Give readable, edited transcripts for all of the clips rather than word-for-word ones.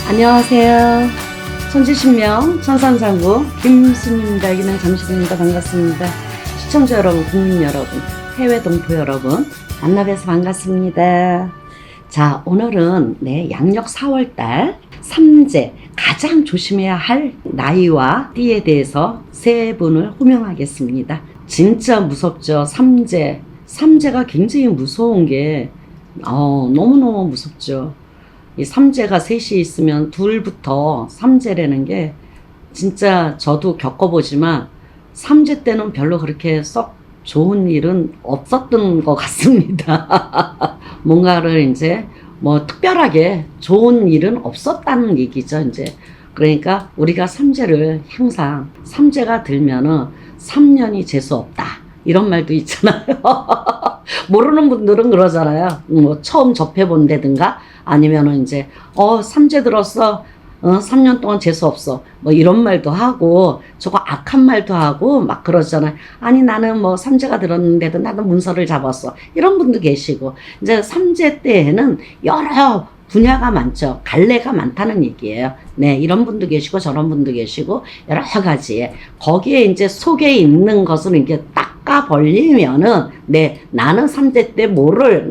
안녕하세요. 천지신명 천상상구 김순입니다. 여기는 잠시입니다. 반갑습니다. 시청자 여러분, 국민 여러분, 해외 동포 여러분 만나뵈서 반갑습니다. 자, 오늘은 양력 4월달 삼재 가장 조심해야 할 나이와 띠에 대해서 세 분을 호명하겠습니다. 진짜 무섭죠. 삼재가 굉장히 무서운 게 너무너무 무섭죠. 이 삼재가 셋이 있으면 둘부터 삼재라는 게 진짜 저도 겪어보지만 삼재 때는 별로 그렇게 썩 좋은 일은 없었던 것 같습니다. 뭔가를 이제 뭐 특별하게 좋은 일은 없었다는 얘기죠, 이제. 그러니까 우리가 삼재를 항상 삼재가 들면은 3년이 재수 없다. 이런 말도 있잖아요. 모르는 분들은 그러잖아요. 뭐 처음 접해본다든가 아니면은 이제 삼재 들었어. 3년 동안 재수 없어. 뭐 이런 말도 하고 저거 악한 말도 하고 막 그러잖아요. 아니 나는 뭐 삼재가 들었는데도 나도 문서를 잡았어. 이런 분도 계시고 이제 삼재 때에는 여러 분야가 많죠. 갈래가 많다는 얘기예요. 네, 이런 분도 계시고 저런 분도 계시고 여러 가지. 거기에 이제 속에 있는 것을 이렇게 닦아 벌리면은 나는 삼재 때 뭐를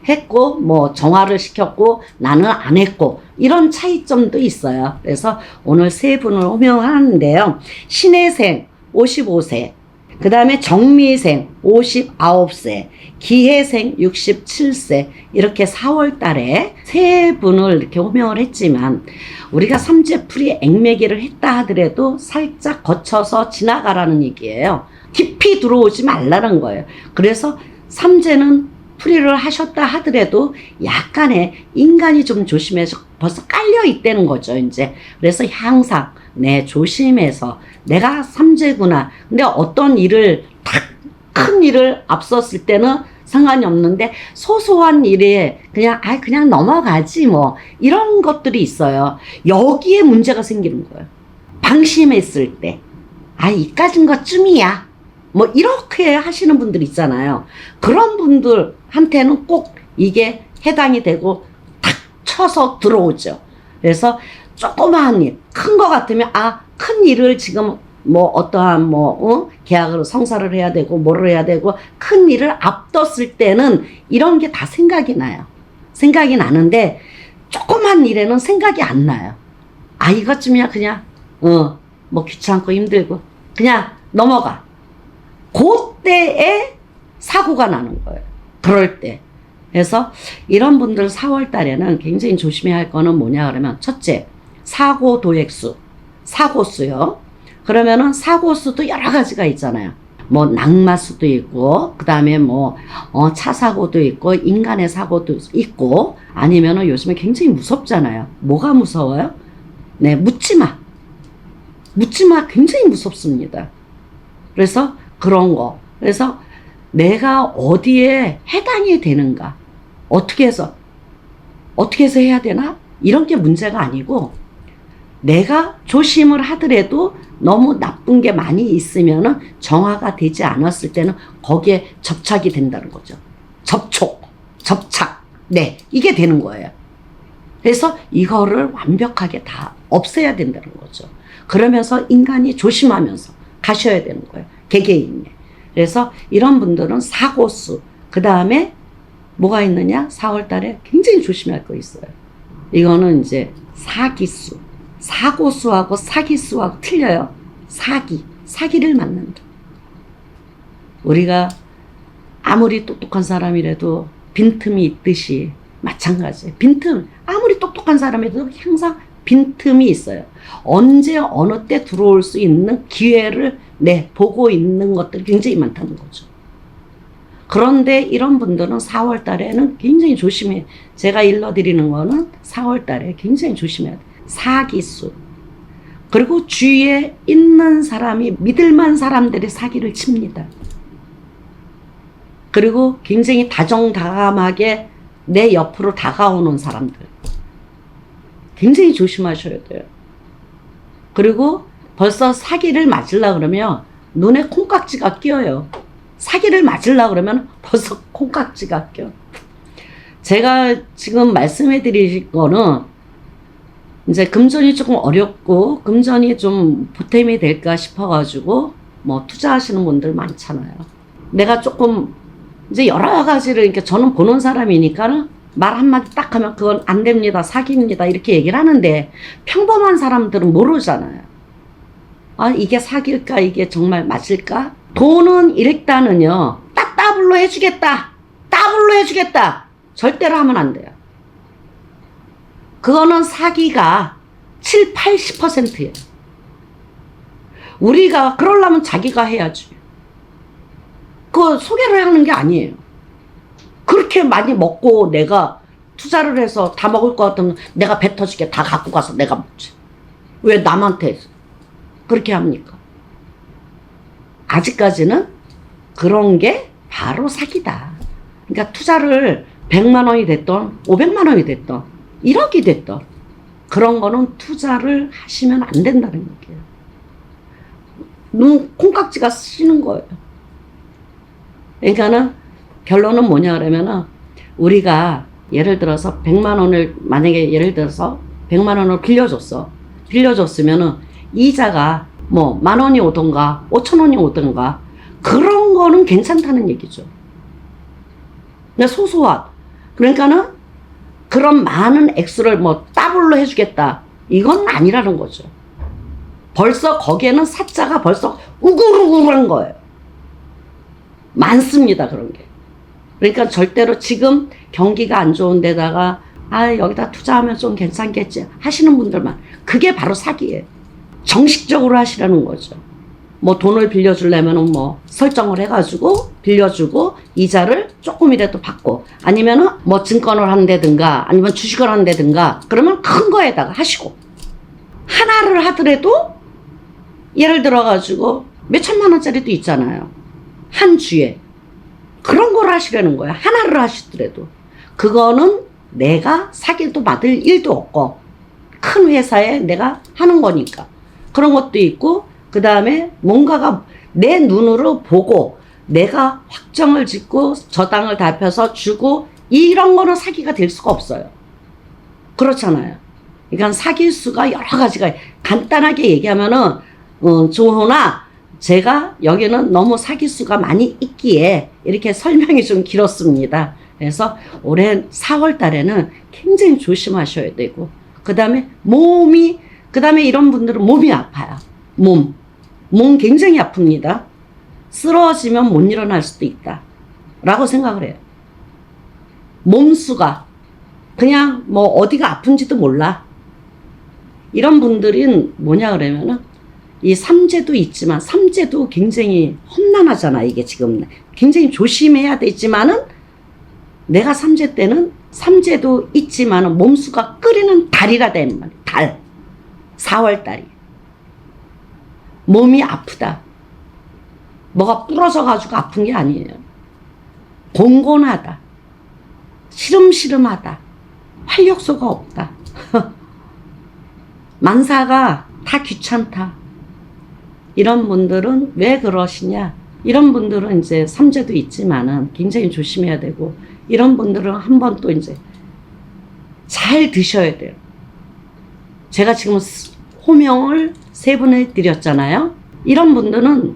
했고 뭐 정화를 시켰고 나는 안 했고 이런 차이점도 있어요. 그래서 오늘 세 분을 호명하는데요. 신해생 55세, 그 다음에 정미생 59세, 기해생 67세 이렇게 4월 달에 세 분을 이렇게 호명을 했지만 우리가 삼재풀이 액매기를 했다 하더라도 살짝 거쳐서 지나가라는 얘기예요. 깊이 들어오지 말라는 거예요. 그래서 삼재는 풀이를 하셨다 하더라도 약간의 인간이 좀 조심해서 벌써 깔려 있다는 거죠, 이제. 그래서 항상 조심해서 내가 삼재구나. 근데 어떤 일을 큰 일을 앞섰을 때는 상관이 없는데 소소한 일에 그냥 넘어가지 뭐 이런 것들이 있어요. 여기에 문제가 생기는 거예요. 방심했을 때 이까진 것쯤이야 뭐 이렇게 하시는 분들 있잖아요. 그런 분들한테는 꼭 이게 해당이 되고 탁 쳐서 들어오죠. 그래서 조그마한 일, 큰 거 같으면 큰 일을 지금 뭐 어떠한 계약으로 성사를 해야 되고 뭐를 해야 되고 큰 일을 앞뒀을 때는 이런 게 다 생각이 나요. 생각이 나는데 조그만 일에는 생각이 안 나요. 이것쯤이야 그냥 뭐 귀찮고 힘들고 그냥 넘어가. 그때에 사고가 나는 거예요. 그럴 때. 그래서 이런 분들 4월 달에는 굉장히 조심해야 할 거는 뭐냐 그러면 첫째, 사고 도액수, 사고수요. 그러면은 사고수도 여러 가지가 있잖아요. 뭐 낙마수도 있고 그 다음에 차 사고도 있고 인간의 사고도 있고 아니면은 요즘에 굉장히 무섭잖아요. 뭐가 무서워요? 묻지마 굉장히 무섭습니다. 그래서 그런 거. 그래서 내가 어디에 해당이 되는가? 어떻게 해서 해야 되나? 이런 게 문제가 아니고 내가 조심을 하더라도 너무 나쁜 게 많이 있으면은 정화가 되지 않았을 때는 거기에 접착이 된다는 거죠. 접착. 이게 되는 거예요. 그래서 이거를 완벽하게 다 없애야 된다는 거죠. 그러면서 인간이 조심하면서 가셔야 되는 거예요. 개개인에. 그래서 이런 분들은 사고수, 그 다음에 뭐가 있느냐? 4월 달에 굉장히 조심할 거 있어요. 이거는 이제 사기수. 사고수하고 사기수하고 틀려요. 사기를 만난다. 우리가 아무리 똑똑한 사람이라도 빈틈이 있듯이 마찬가지예요. 아무리 똑똑한 사람이라도 항상 빈틈이 있어요. 언제 어느 때 들어올 수 있는 기회를 보고 있는 것들이 굉장히 많다는 거죠. 그런데 이런 분들은 4월 달에는 굉장히 조심해. 제가 일러드리는 거는 4월 달에 굉장히 조심해야 돼. 사기수. 그리고 주위에 있는 사람이 믿을만한 사람들이 사기를 칩니다. 그리고 굉장히 다정다감하게 내 옆으로 다가오는 사람들. 굉장히 조심하셔야 돼요. 그리고 벌써 사기를 맞으려고 그러면 눈에 콩깍지가 끼어요. 사기를 맞으려고 그러면 벌써 콩깍지가 껴. 제가 지금 말씀해 드릴 거는 이제 금전이 조금 어렵고 금전이 좀 보탬이 될까 싶어가지고 뭐 투자하시는 분들 많잖아요. 내가 조금 이제 여러 가지를 이렇게 저는 보는 사람이니까 말 한마디 딱 하면 그건 안 됩니다, 사기입니다 이렇게 얘기를 하는데 평범한 사람들은 모르잖아요. 아, 이게 사기일까, 이게 정말 맞을까? 돈은 일단은요, 따블로 해주겠다, 따블로 해주겠다 절대로 하면 안 돼요. 그거는 사기가 7, 80%예요. 우리가 그러려면 자기가 해야지. 그거 소개를 하는 게 아니에요. 그렇게 많이 먹고 내가 투자를 해서 다 먹을 것 같으면 내가 배 터지게 다 갖고 가서 내가 먹지. 왜 남한테 그렇게 합니까? 아직까지는 그런 게 바로 사기다. 그러니까 투자를 100만 원이 됐던 500만 원이 됐던 1억이 됐던 그런 거는 투자를 하시면 안 된다는 얘기예요. 눈 콩깍지가 씌는 거예요. 그러니까는 결론은 뭐냐 그러면은 우리가 예를 들어서 100만 원을 만약에 예를 들어서 100만 원을 빌려줬으면은 이자가 뭐 10,000원이 오던가 5,000원이 오던가 그런 거는 괜찮다는 얘기죠. 근데 소소한 그러니까는 그런 많은 액수를 뭐 더블로 해주겠다 이건 아니라는 거죠. 벌써 거기에는 사자가 벌써 우글우글한 거예요. 많습니다 그런 게. 그러니까 절대로 지금 경기가 안 좋은 데다가 아 여기다 투자하면 좀 괜찮겠지 하시는 분들만 그게 바로 사기예요. 정식적으로 하시라는 거죠. 뭐 돈을 빌려주려면은 뭐 설정을 해가지고 빌려주고 이자를 조금이라도 받고 아니면은 뭐 증권을 한다든가 아니면 주식을 한다든가 그러면 큰 거에다가 하시고 하나를 하더라도 예를 들어가지고 몇 천만 원짜리도 있잖아요. 한 주에 그런 걸 하시려는 거야. 하나를 하시더라도 그거는 내가 사기도 받을 일도 없고 큰 회사에 내가 하는 거니까 그런 것도 있고 그 다음에 뭔가가 내 눈으로 보고 내가 확정을 짓고 저당을 답해서 주고 이런 거는 사기가 될 수가 없어요. 그렇잖아요. 그러니까 사기수가 여러 가지가 간단하게 얘기하면은 조호나 제가 여기는 너무 사기수가 많이 있기에 이렇게 설명이 좀 길었습니다. 그래서 올해 4월 달에는 굉장히 조심하셔야 되고 그 다음에 그 다음에 이런 분들은 몸이 아파요. 몸 굉장히 아픕니다. 쓰러지면 못 일어날 수도 있다 라고 생각을 해요. 몸수가 그냥 뭐 어디가 아픈지도 몰라. 이런 분들은 뭐냐 그러면은 이 삼재도 있지만 삼재도 굉장히 험난하잖아. 이게 지금 굉장히 조심해야 되지만은 내가 삼재 때는 삼재도 있지만은 몸수가 끓이는 달이라 되는 말이야. 달 4월 달이 몸이 아프다. 뭐가 부러져 가지고 아픈 게 아니에요. 곤곤하다. 시름시름하다. 활력소가 없다. 만사가 다 귀찮다. 이런 분들은 왜 그러시냐? 이런 분들은 이제 삼재도 있지만은 굉장히 조심해야 되고 이런 분들은 한번 또 이제 잘 드셔야 돼요. 제가 지금 호명을 3분 해드렸잖아요. 이런 분들은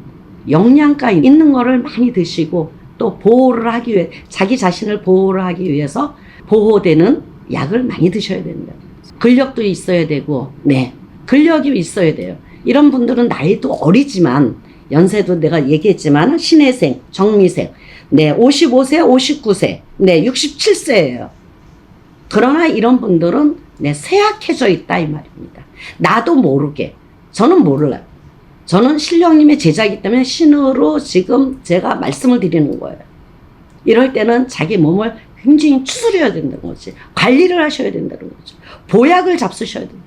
영양가 있는 거를 많이 드시고 또 보호를 하기 위해 자기 자신을 보호를 하기 위해서 보호되는 약을 많이 드셔야 된다. 근력도 있어야 되고 네 근력이 있어야 돼요. 이런 분들은 나이도 어리지만 연세도 내가 얘기했지만 신혜생, 정미생 네 55세, 59세 네 67세예요. 그러나 이런 분들은 네 쇠약해져 있다 이 말입니다. 나도 모르게 저는 몰라요. 저는 신령님의 제자이기 때문에 신으로 지금 제가 말씀을 드리는 거예요. 이럴 때는 자기 몸을 굉장히 추스려야 된다는 거지. 관리를 하셔야 된다는 거죠. 보약을 잡수셔야 돼요.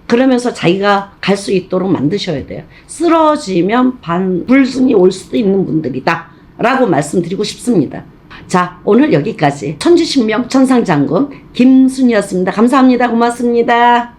그러면서 자기가 갈 수 있도록 만드셔야 돼요. 쓰러지면 불순이 올 수도 있는 분들이다 라고 말씀드리고 싶습니다. 자, 오늘 여기까지 천주신명 천상장군 김순이었습니다. 감사합니다. 고맙습니다.